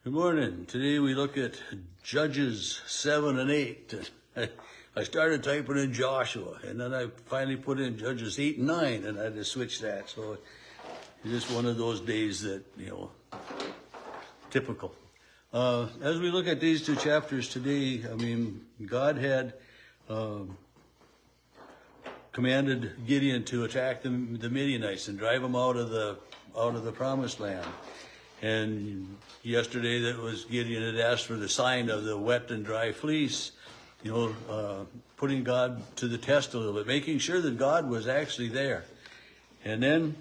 Good morning. Today we look at Judges 7 and 8. I started typing in Joshua, and then I finally put in Judges 8 and 9, and I had to switch that. So it's just one of those days that, typical. As we look at these two chapters today, God had commanded Gideon to attack the Midianites and drive them out of the promised land. And yesterday that was Gideon had asked for the sign of the wet and dry fleece, putting God to the test a little bit, making sure that God was actually there. And then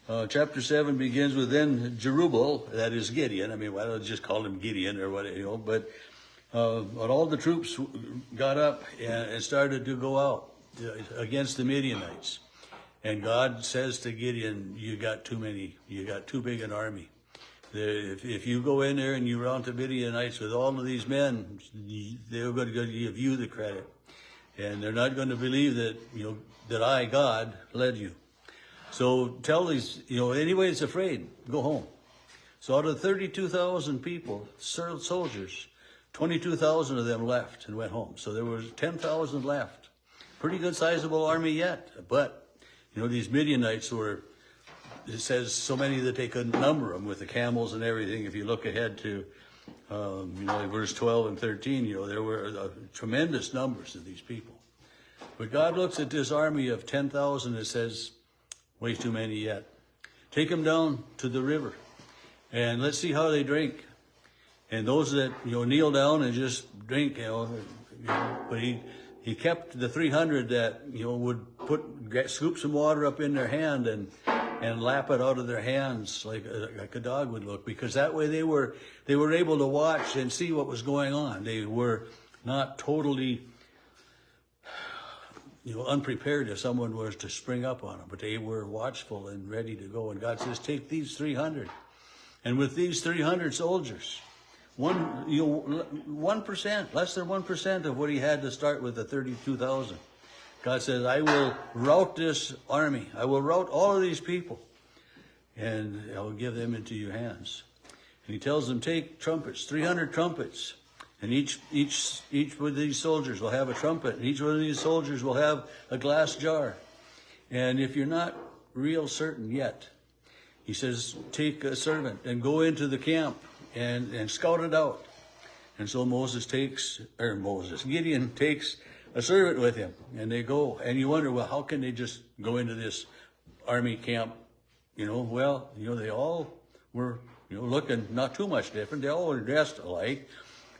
chapter 7 begins with then Jerubbaal, that is Gideon. Why don't I just call him Gideon or what, but all the troops got up and started to go out against the Midianites. And God says to Gideon, you got too big an army. If you go in there and you round the Midianites with all of these men, they're going to give you the credit. And they're not going to believe that, that I, God, led you. So tell these, anybody that's afraid, go home. So out of 32,000 people, soldiers, 22,000 of them left and went home. So there was 10,000 left. Pretty good sizable army yet. But, these Midianites were, it says so many that they couldn't number them with the camels and everything. If you look ahead to, verse 12 and 13, there were tremendous numbers of these people. But God looks at this army of 10,000 and says, way too many yet. Take them down to the river and let's see how they drink. And those that, kneel down and just drink, but he kept the 300 that, would scoop some water up in their hand and lap it out of their hands like a dog would look, because that way they were able to watch and see what was going on. They were not totally, unprepared if someone was to spring up on them, but they were watchful and ready to go. And God says, take these 300. And with these 300 soldiers, 1%, less than 1% of what he had to start with the 32,000. God says, I will rout this army. I will rout all of these people, and I will give them into your hands. And he tells them, take trumpets, 300 trumpets, and each of these soldiers will have a trumpet, and each one of these soldiers will have a glass jar. And if you're not real certain yet, he says, take a servant and go into the camp and scout it out. And so Gideon takes a servant with him, and they go, and you wonder, well, how can they just go into this army camp? They all were, looking not too much different. They all were dressed alike.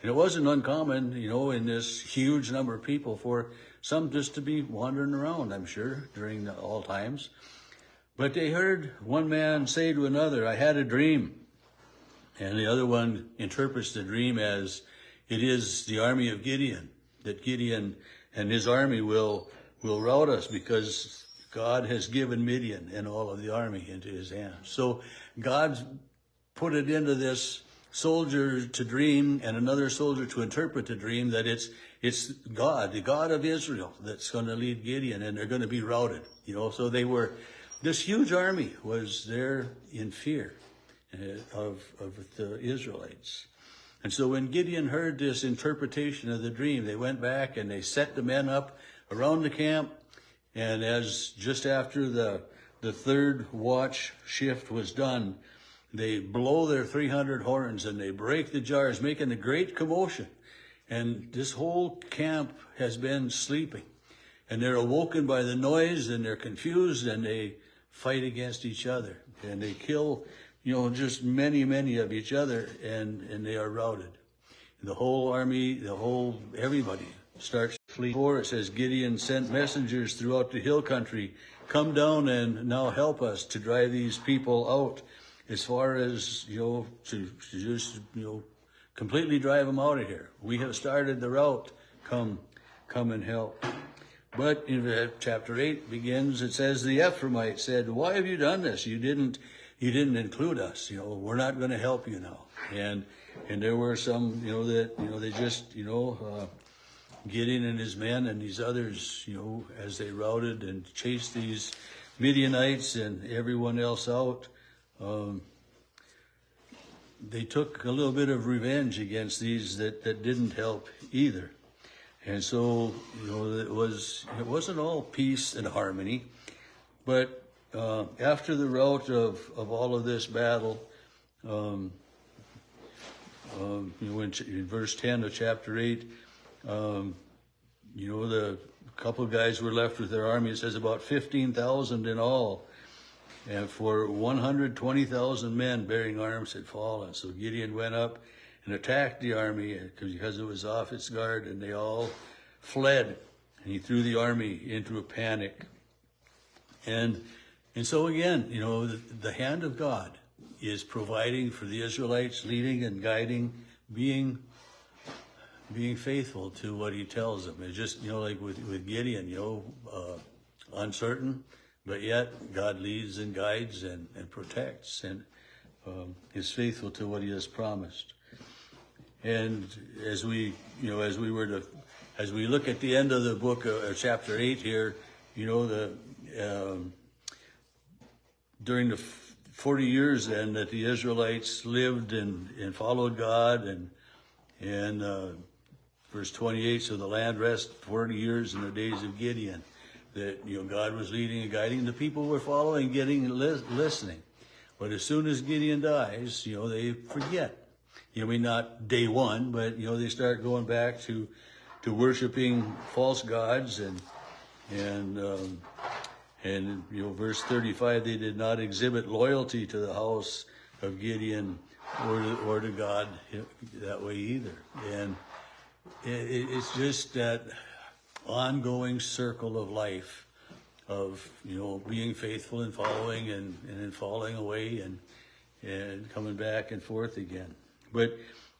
And it wasn't uncommon, in this huge number of people for some just to be wandering around, I'm sure, during all times. But they heard one man say to another, I had a dream. And the other one interprets the dream as it is the army of Gideon, that Gideon and his army will rout us because God has given Midian and all of the army into his hands. So God's put it into this soldier to dream and another soldier to interpret the dream that it's God, the God of Israel, that's going to lead Gideon, and they're going to be routed. So this huge army was there in fear of the Israelites. And so when Gideon heard this interpretation of the dream, they went back and they set the men up around the camp. And just after the third watch shift was done, they blow their 300 horns and they break the jars, making a great commotion. And this whole camp has been sleeping. And they're awoken by the noise, and they're confused, and they fight against each other. And they kill just many of each other, and they are routed. The whole army, everybody starts to flee. It says Gideon sent messengers throughout the hill country, come down and now help us to drive these people out, as far as, to just, completely drive them out of here. We have started the rout, come and help. But in chapter 8 begins, it says, the Ephraimites said, why have you done this? You didn't include us. We're not going to help you now. And there were some, they just, Gideon and his men and these others, as they routed and chased these Midianites and everyone else out, they took a little bit of revenge against these that didn't help either. And so, it wasn't all peace and harmony, but after the rout of all of this battle, in verse 10 of chapter 8, the couple of guys were left with their army. It says about 15,000 in all. And for 120,000 men bearing arms had fallen. So Gideon went up and attacked the army because it was off its guard, and they all fled. And he threw the army into a panic. And so again, the hand of God is providing for the Israelites, leading and guiding, being faithful to what he tells them. It's just, like with Gideon, uncertain, but yet God leads and guides and protects and is faithful to what he has promised. And as we look at the end of the book of chapter 8 here, during the 40 years then that the Israelites lived and followed God, and verse 28, so the land rested 40 years in the days of Gideon. That God was leading and guiding. The people were following, listening. But as soon as Gideon dies, they forget. Not day one, but they start going back to worshiping false gods and verse 35, they did not exhibit loyalty to the house of Gideon or to God that way either. And it's just that ongoing circle of life of being faithful and following and then falling away and coming back and forth again. But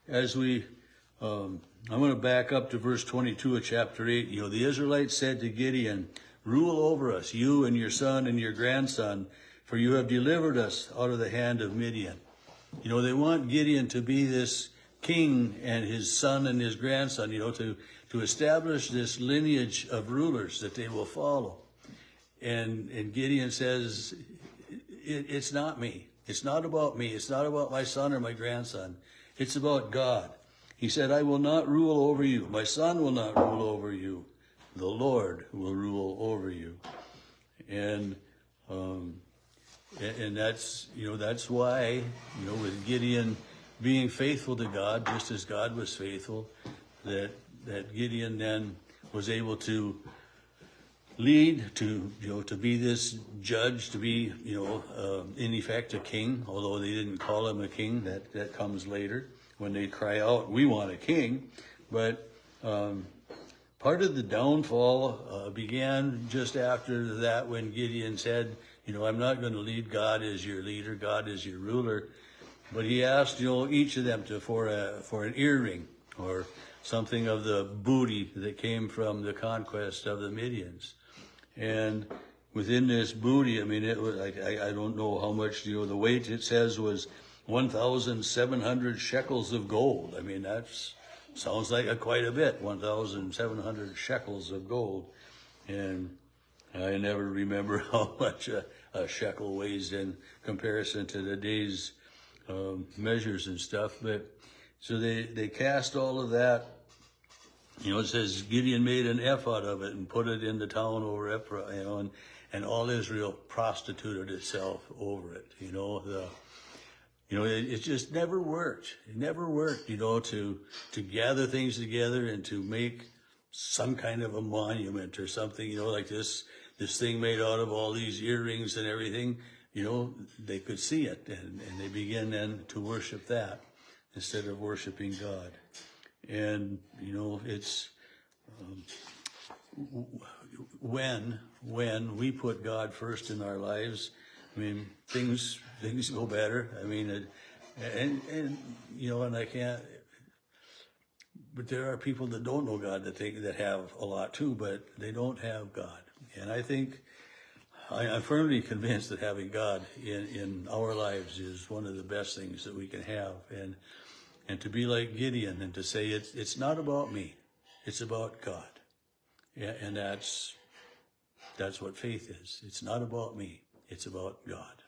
as I'm going to back up to verse 22 of chapter 8. The Israelites said to Gideon, "Rule over us, you and your son and your grandson, for you have delivered us out of the hand of Midian." They want Gideon to be this king and his son and his grandson, to establish this lineage of rulers that they will follow. And Gideon says, it's not me. It's not about me. It's not about my son or my grandson. It's about God. He said, "I will not rule over you. My son will not rule over you. The Lord will rule over you." And that's why, with Gideon being faithful to God, just as God was faithful, that Gideon then was able to lead, to be this judge, to be, in effect a king, although they didn't call him a king. That comes later when they cry out, "We want a king." But part of the downfall began just after that, when Gideon said, "I'm not going to lead God as your leader, God as your ruler." But he asked, each of them for an earring or something of the booty that came from the conquest of the Midians. And within this booty, it was, I don't know how much, the weight it says was 1,700 shekels of gold. That sounds like quite a bit, 1,700 shekels of gold. And I never remember how much a shekel weighs in comparison to the day's measures and stuff. But so they cast all of that. It says Gideon made an ephod of it and put it in the town over Ephraim, and all Israel prostituted itself over it. It just never worked. It never worked, to gather things together and to make some kind of a monument or something, like this thing made out of all these earrings and everything. They could see it, and they began then to worship that instead of worshiping God. And, it's when we put God first in our lives, things go better. And I can't, but there are people that don't know God that have a lot too, but they don't have God. And I think, I'm firmly convinced that having God in our lives is one of the best things that we can have. And to be like Gideon and to say, it's not about me, it's about God. And that's what faith is. It's not about me, it's about God.